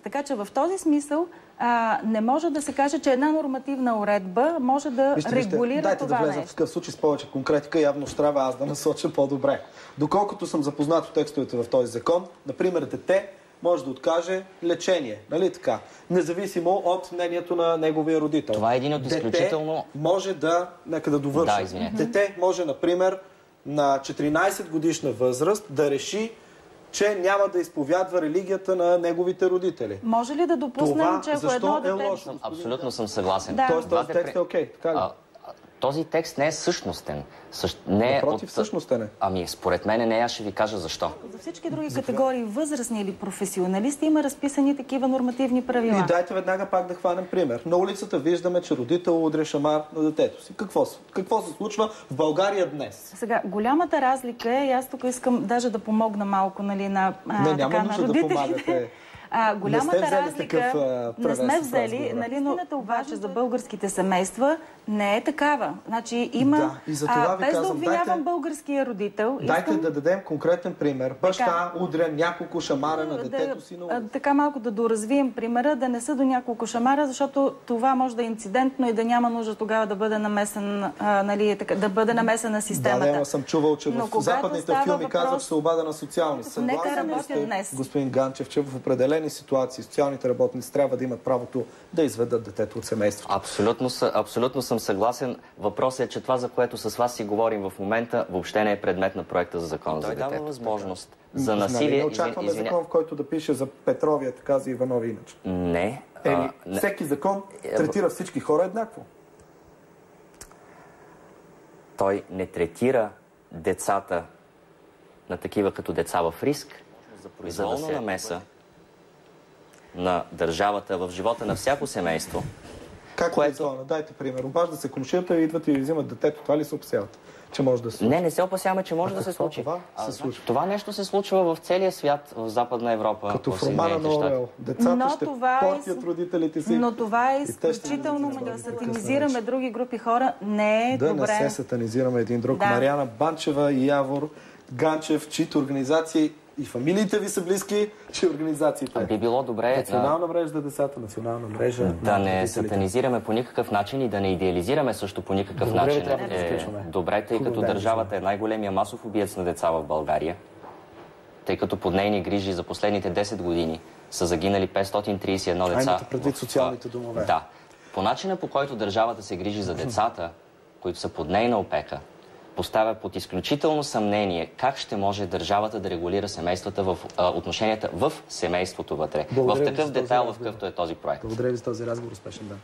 Така че в този смисъл не може да се каже, че една нормативна уредба може да регулира дайте това да влезем нещо. в такъв случай с повече конкретика, явно ще трябва аз да насоча по-добре. Доколкото съм запознат от текстовете в този закон, например, дете може да откаже лечение, нали така? Независимо от мнението на неговия родител. Това е един от изключително... Дете може да... Нека да довърша. Да, извинете. Дете може, например, на 14 годишна възраст да реши, че няма да изповядва религията на неговите родители. Може ли да допуснем, че ако едно дете... лошо? Абсолютно съм съгласен. Да. Тоест този текст е окей, така ли? Този текст не е същностен. Напротив, същностен е. Ами, според мен не, аз ще ви кажа защо. За всички други категории, възрастни или професионалисти, има разписани такива нормативни правила. И дайте веднага пак да хванем пример. На улицата виждаме, че родител удря шамар на детето си. Какво се случва в България днес? Сега, голямата разлика е, и аз тук искам даже да помогна малко, нали, на родителите. Голямата разлика не сме взели, нали, но обаче за българските семейства не е такава. Значи има, и за това ви без казвам, да обвинявам българския родител. Дайте да дадем конкретен пример. Баща удря няколко шамара на детето си на улица. Така малко да доразвием примера, да не са до няколко шамара, защото това може да е инцидентно и да няма нужда тогава да бъде намесен, нали, да бъде намесена системата. Да, съм чувал, че в западните филми казват, че се обада на социални. Нека работят днес. Господин Ганчев, че в определени ситуации социалните работници трябва да имат правото да изведат детето от семейството. Абсолютно съм съгласен. Въпросът е, че това, за което с вас си говорим в момента, въобще не е предмет на проекта за закон за детето. Той дава възможност за насилие. Не очакваме закон, в който да пише за Петровия, така за Иванови иначе. Не. Всеки закон третира всички хора еднакво. Той не третира децата на такива като деца в риск, за произволна намеса на държавата в живота на всяко семейство. Как е произволна? Дайте пример. Обажда се комшията и идват и взимат детето. Това ли се опасяват? Че може да се случи? Не се опасяваме, че може да се случи. Това нещо се случва в целия свят, в Западна Европа. Като в романа на Орел. Децата ще портят родителите си. Но това е изключително, да сатанизираме други групи хора, не е добре. Да не се сатанизираме един друг. Мариана Банчева и Явор Ганчев, чието организации и фамилиите ви са близки, че организациите. Би било добре... Национална мрежа за децата, национална мрежа... Да не сатанизираме по никакъв начин и да не идеализираме също по никакъв начин. Добре, тъй като държавата е най-големия масов убиец на деца в България, тъй като под нейни грижи за последните 10 години са загинали 531 деца. Имате предвид социалните домове. Да. По начина, по който държавата се грижи за децата, които са под нейна опека, поставя под изключително съмнение как ще може държавата да регулира семействата в отношенията в семейството вътре. В такъв детайл, в какъвто е този проект. Благодаря ви за този разговор. Успешен ден.